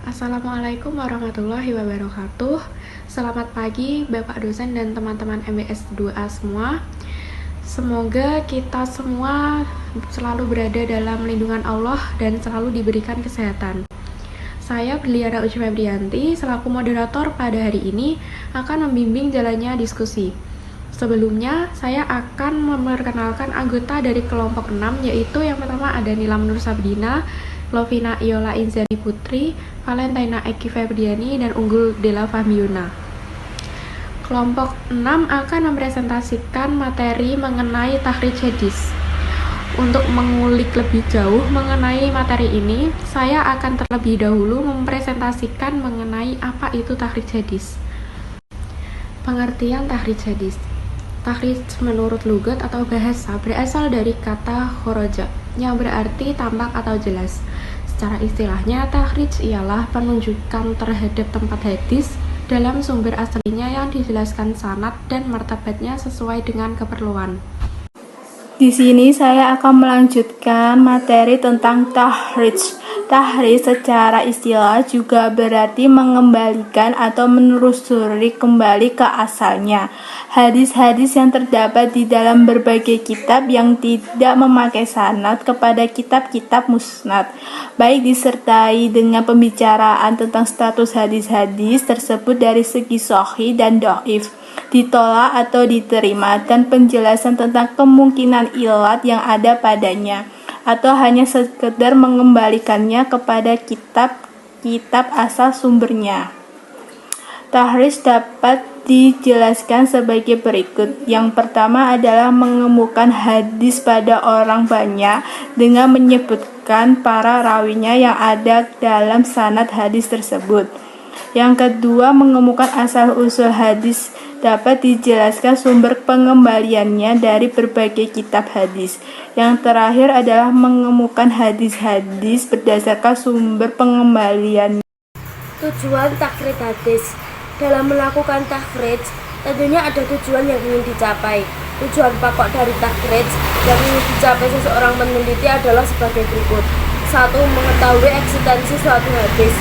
Assalamualaikum warahmatullahi wabarakatuh. Selamat pagi Bapak dosen dan teman-teman MBS 2A semua. Semoga kita semua selalu berada dalam lindungan Allah dan selalu diberikan kesehatan. Saya Berliana Uci Febrianti selaku moderator pada hari ini akan membimbing jalannya diskusi. Sebelumnya, saya akan memperkenalkan anggota dari kelompok 6, yaitu yang pertama ada Nila Nur Sabdina, Lovina Iola Inzani Putri, Valentina Eki Febriani, dan Unggul Dela Fahmiuna. Kelompok 6 akan mempresentasikan materi mengenai takhrij hadis. Untuk mengulik lebih jauh mengenai materi ini, saya akan terlebih dahulu mempresentasikan mengenai apa itu takhrij hadis. Pengertian takhrij hadis. Takhrij menurut lugat atau bahasa berasal dari kata khoroja, yang berarti tampak atau jelas. Secara istilahnya, takhrij ialah penunjukan terhadap tempat hadis dalam sumber aslinya yang dijelaskan sanad dan martabatnya sesuai dengan keperluan. Di sini saya akan melanjutkan materi tentang tahrij. Tahrij secara istilah juga berarti mengembalikan atau menelusuri kembali ke asalnya. Hadis-hadis yang terdapat di dalam berbagai kitab yang tidak memakai sanad kepada kitab-kitab musnad, baik disertai dengan pembicaraan tentang status hadis-hadis tersebut dari segi sahih dan dhaif, ditolak atau diterima, dan penjelasan tentang kemungkinan ilat yang ada padanya, atau hanya sekedar mengembalikannya kepada kitab-kitab asal sumbernya. Tahrij dapat dijelaskan sebagai berikut. Yang pertama adalah mengemukakan hadis pada orang banyak dengan menyebutkan para rawinya yang ada dalam sanad hadis tersebut. Yang kedua, mengemukakan asal-usul hadis dapat dijelaskan sumber pengembaliannya dari berbagai kitab hadis. Yang terakhir adalah mengemukakan hadis-hadis berdasarkan sumber pengembaliannya. Tujuan takhrij hadis. Dalam melakukan takhrij, tentunya ada tujuan yang ingin dicapai. Tujuan pokok dari takhrij yang ingin dicapai seseorang peneliti adalah sebagai berikut. 1. Mengetahui eksistensi suatu hadis.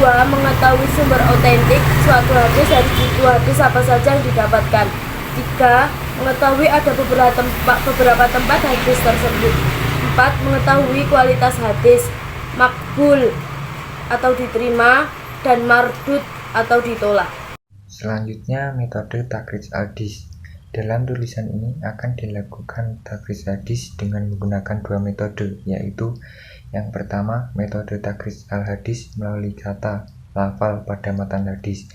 2. Mengetahui sumber otentik suatu hadis dari buku hadis apa saja yang didapatkan. 3. Mengetahui ada beberapa tempat hadis tersebut. 4. Mengetahui kualitas hadis, makbul atau diterima, dan mardud atau ditolak. Selanjutnya, metode takhrij hadis. Dalam tulisan ini akan dilakukan takhrij hadis dengan menggunakan dua metode, yaitu yang pertama, metode takhrij al-hadis melalui kata lafal pada matan hadis.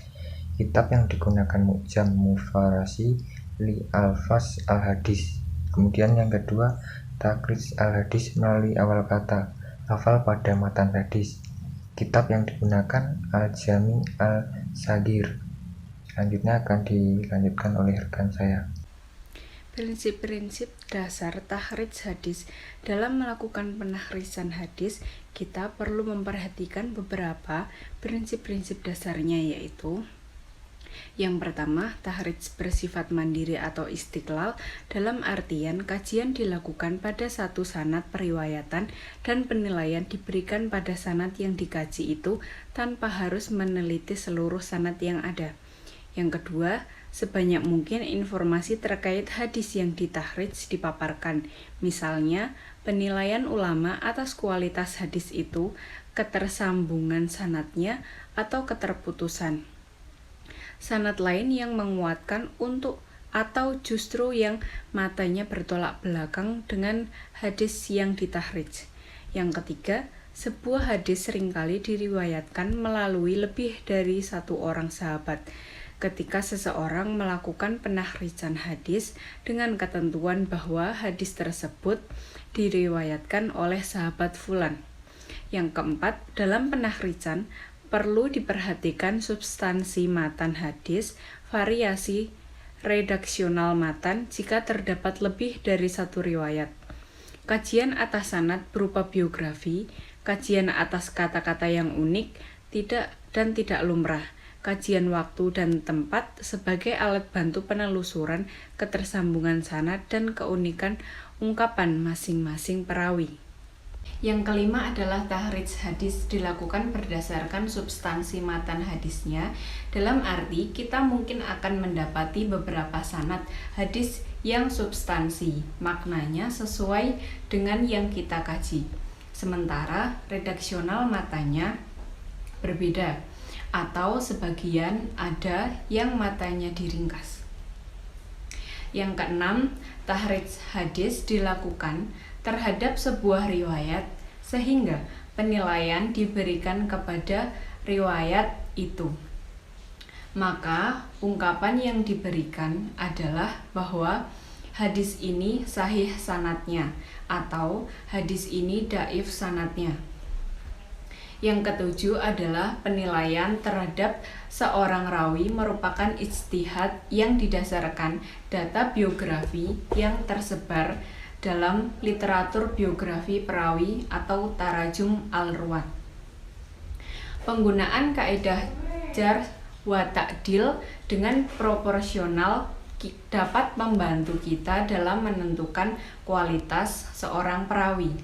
Kitab yang digunakan Mu'jam Mufarrasi li Alfaz al-hadis. Kemudian yang kedua, takhrij al-hadis melalui awal kata lafal pada matan hadis. Kitab yang digunakan Al-Jami Al-Saghir. Selanjutnya akan dilanjutkan oleh rekan saya. Prinsip-prinsip dasar takhrij hadis. Dalam melakukan penahrisan hadis, kita perlu memperhatikan beberapa prinsip-prinsip dasarnya, yaitu yang pertama, takhrij bersifat mandiri atau istiqlal, dalam artian kajian dilakukan pada satu sanad periwayatan dan penilaian diberikan pada sanad yang dikaji itu tanpa harus meneliti seluruh sanad yang ada. Yang kedua, sebanyak mungkin informasi terkait hadis yang ditakhrij dipaparkan, misalnya penilaian ulama atas kualitas hadis itu, ketersambungan sanadnya, atau keterputusan sanad lain yang menguatkan atau justru yang matanya bertolak belakang dengan hadis yang ditakhrij. Yang ketiga, sebuah hadis seringkali diriwayatkan melalui lebih dari satu orang sahabat. Ketika seseorang melakukan penahrijan hadis dengan ketentuan bahwa hadis tersebut diriwayatkan oleh sahabat fulan. Yang keempat, dalam penahrijan perlu diperhatikan substansi matan hadis, variasi redaksional matan jika terdapat lebih dari satu riwayat. Kajian atas sanad berupa biografi, kajian atas kata-kata yang unik, tidak lumrah, kajian waktu dan tempat sebagai alat bantu penelusuran ketersambungan sanad dan keunikan ungkapan masing-masing perawi. Yang kelima adalah tahrij hadis dilakukan berdasarkan substansi matan hadisnya. Dalam arti kita mungkin akan mendapati beberapa sanad hadis yang substansi, maknanya sesuai dengan yang kita kaji. Sementara redaksional matanya berbeda, atau sebagian ada yang matanya diringkas. Yang keenam, tahrij hadis dilakukan terhadap sebuah riwayat sehingga penilaian diberikan kepada riwayat itu. Maka ungkapan yang diberikan adalah bahwa hadis ini sahih sanadnya atau hadis ini dhaif sanadnya. Yang ketujuh adalah penilaian terhadap seorang rawi merupakan ijtihad yang didasarkan data biografi yang tersebar dalam literatur biografi perawi atau tarajum al-ruwat. Penggunaan kaidah jar wa ta'dil dengan proporsional dapat membantu kita dalam menentukan kualitas seorang perawi.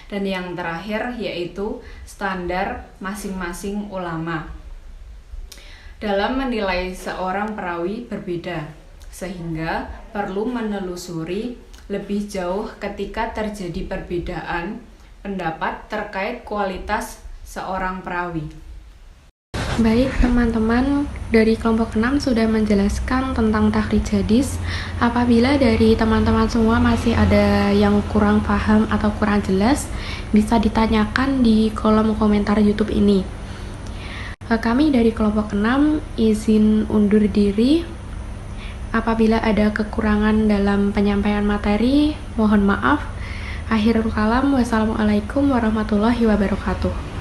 Dan yang terakhir yaitu standar masing-masing ulama. Dalam menilai seorang perawi berbeda, sehingga perlu menelusuri lebih jauh ketika terjadi perbedaan pendapat terkait kualitas seorang perawi. Baik teman-teman, dari kelompok 6 sudah menjelaskan tentang tahrij hadis. Apabila dari teman-teman semua masih ada yang kurang paham atau kurang jelas, bisa ditanyakan di kolom komentar YouTube ini. Kami dari kelompok 6 izin undur diri. Apabila ada kekurangan dalam penyampaian materi, mohon maaf. Akhirul kalam, wassalamualaikum warahmatullahi wabarakatuh.